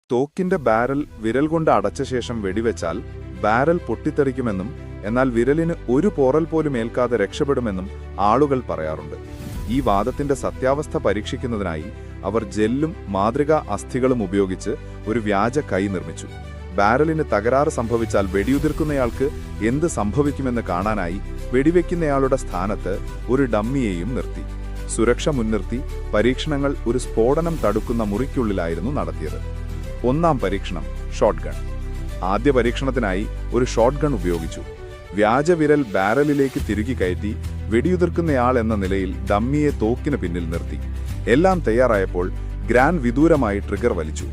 തോക്കിന്റെ barrel വിരൽ കൊണ്ട് അടച്ച ശേഷം വെടിവെച്ചാൽ ബാരൽ പൊട്ടിത്തെറിക്കുമെന്നും എന്നാൽ വിരലിന് ഒരു പോറൽ പോലും ഏൽക്കാതെ രക്ഷപ്പെടുമെന്നും ആളുകൾ പറയാറുണ്ട്. ഈ വാദത്തിന്റെ സത്യാവസ്ഥ പരീക്ഷിക്കുന്നതിനായി അവർ ജെല്ലും മാതൃകാ അസ്ഥികളും ഉപയോഗിച്ച് ഒരു വ്യാജ കൈ നിർമ്മിച്ചു. ബാരലിന് തകരാറ് സംഭവിച്ചാൽ വെടിയുതിർക്കുന്നയാൾക്ക് എന്ത് സംഭവിക്കുമെന്ന് കാണാനായി വെടിവെക്കുന്നയാളുടെ സ്ഥാനത്ത് ഒരു ഡമ്മിയെയും നിർത്തി. സുരക്ഷ മുൻനിർത്തി പരീക്ഷണങ്ങൾ ഒരു സ്ഫോടനം തടുക്കുന്ന മുറിക്കുള്ളിലായിരുന്നു നടത്തിയത്. ഒന്നാം പരീക്ഷണം ഷോട്ട് ഗൺ. ആദ്യ പരീക്ഷണത്തിനായി ഒരു ഷോട്ട് ഗൺ ഉപയോഗിച്ചു. വ്യാജ വിരൽ ബാരലിലേക്ക് തിരുകി കയറ്റി വെടിയുതിർക്കുന്നയാൾ എന്ന നിലയിൽ ഡമ്മിയെ തോക്കിന് പിന്നിൽ നിർത്തി. എല്ലാം തയ്യാറായപ്പോൾ ഗ്രാൻ വിദൂരമായി ട്രിഗർ വലിച്ചു.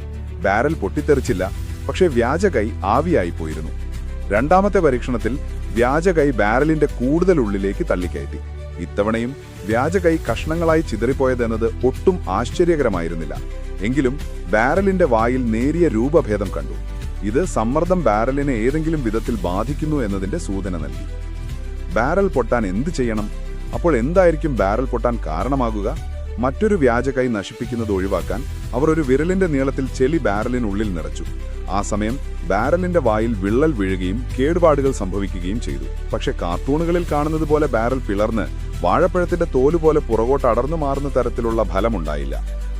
ബാരൽ പൊട്ടിത്തെറിച്ചില്ല, പക്ഷേ വ്യാജ കൈ ആവിയായിപ്പോയിരുന്നു. രണ്ടാമത്തെ പരീക്ഷണത്തിൽ വ്യാജ കൈ ബാരലിന്റെ കൂടുതൽ ഉള്ളിലേക്ക് തള്ളിക്കയറ്റി. ഇത്തവണയും വ്യാജ കൈ കഷ്ണങ്ങളായി ചിതറിപ്പോയതെന്നത് ഒട്ടും ആശ്ചര്യകരമായിരുന്നില്ല. എങ്കിലും ബാരലിന്റെ വായിൽ നേരിയ രൂപഭേദം കണ്ടു. ഇത് സമ്മർദ്ദം ബാരലിനെ ഏതെങ്കിലും വിധത്തിൽ ബാധിക്കുന്നു എന്നതിന്റെ സൂചന നൽകി. ബാരൽ പൊട്ടാൻ എന്ത് ചെയ്യണം? അപ്പോൾ എന്തായിരിക്കും ബാരൽ പൊട്ടാൻ കാരണമാകുക? മറ്റൊരു വ്യാജ കൈ നശിപ്പിക്കുന്നത് ഒഴിവാക്കാൻ അവർ ഒരു വിരലിന്റെ നീളത്തിൽ ചെളി ബാരലിനുള്ളിൽ നിറച്ചു. ആ സമയം ബാരലിന്റെ വായിൽ വിള്ളൽ വീഴുകയും കേടുപാടുകൾ സംഭവിക്കുകയും ചെയ്തു. പക്ഷെ കാർട്ടൂണുകളിൽ കാണുന്നത് പോലെ ബാരൽ പിളർന്ന് വാഴപ്പഴത്തിന്റെ തോലുപോലെ പുറകോട്ട് അടർന്നു മാറുന്ന തരത്തിലുള്ള ഫലമുണ്ടായില്ല.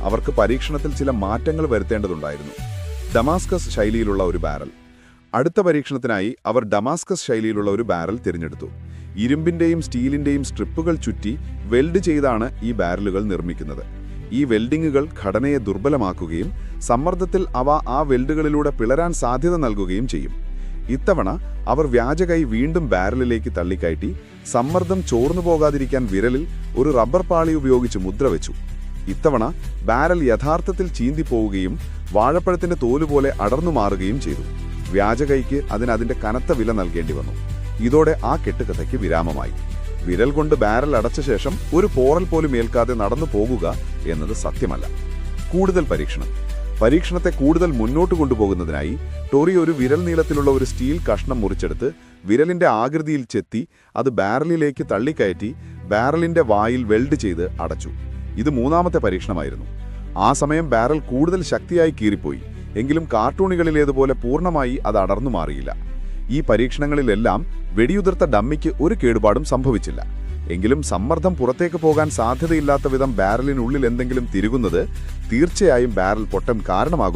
അവർക്ക് പരീക്ഷണത്തിൽ ചില മാറ്റങ്ങൾ വരുത്തേണ്ടതുണ്ടായിരുന്നു. ഡമാസ്കസ് ശൈലിയിലുള്ള ഒരു ബാരൽ. അടുത്ത പരീക്ഷണത്തിനായി അവർ ഡമാസ്കസ് ശൈലിയിലുള്ള ഒരു ബാരൽ തിരഞ്ഞെടുത്തു. ഇരുമ്പിന്റെയും സ്റ്റീലിന്റെയും സ്ട്രിപ്പുകൾ ചുറ്റി വെൽഡ് ചെയ്താണ് ഈ ബാരലുകൾ നിർമ്മിക്കുന്നത്. ഈ വെൽഡിങ്ങുകൾ ഘടനയെ ദുർബലമാക്കുകയും സമ്മർദ്ദത്തിൽ അവ ആ വെൽഡുകളിലൂടെ പിളരാൻ സാധ്യത നൽകുകയും ചെയ്യും. ഇത്തവണ അവർ വ്യാജകൈ വീണ്ടും ബാരലിലേക്ക് തള്ളിക്കയറ്റി സമ്മർദ്ദം ചോർന്നു പോകാതിരിക്കാൻ വിരലിൽ ഒരു റബ്ബർ പാളി ഉപയോഗിച്ച് മുദ്ര വെച്ചു. ഇത്തവണ ബാരൽ യഥാർത്ഥത്തിൽ ചീന്തിപ്പോവുകയും വാഴപ്പഴത്തിന്റെ തോലുപോലെ അടർന്നു മാറുകയും ചെയ്തു. വ്യാജകൈക്ക് അതിന്റെ കനത്ത വില നൽകേണ്ടി വന്നു. ഇതോടെ ആ കെട്ടുകഥയ്ക്ക് വിരാമമായി. വിരൽ കൊണ്ട് ബാരൽ അടച്ച ശേഷം ഒരു പോറൽ പോലും ഏൽക്കാതെ നടന്നു പോകുക എന്നത് സത്യമല്ല. കൂടുതൽ പരീക്ഷണത്തെ കൂടുതൽ മുന്നോട്ട് കൊണ്ടുപോകുന്നതിനായി ടോറി ഒരു വിരൽ നീളത്തിലുള്ള ഒരു സ്റ്റീൽ കഷ്ണം മുറിച്ചെടുത്ത് വിരലിന്റെ ആകൃതിയിൽ ചെത്തി അത് ബാരലിലേക്ക് തള്ളിക്കയറ്റി ബാരലിന്റെ വായിൽ വെൽഡ് ചെയ്ത് അടച്ചു. ഇത് മൂന്നാമത്തെ പരീക്ഷണമായിരുന്നു. ആ സമയം ബാരൽ കൂടുതൽ ശക്തിയായി കീറിപ്പോയി. എങ്കിലും കാർട്ടൂണുകളിലേതുപോലെ പൂർണ്ണമായി അത് അടർന്നു മാറിയില്ല. ഈ പരീക്ഷണങ്ങളിലെല്ലാം വെടിയുതിർത്ത ഡമ്മിക്ക് ഒരു കേടുപാടും സംഭവിച്ചില്ല. എങ്കിലും സമ്മർദ്ദം പുറത്തേക്ക് പോകാൻ സാധ്യതയില്ലാത്ത വിധം ബാരലിനുള്ളിൽ എന്തെങ്കിലും തിരുകുന്നത് തീർച്ചയായും ബാരൽ പൊട്ടാൻ കാരണമാകുമെന്ന്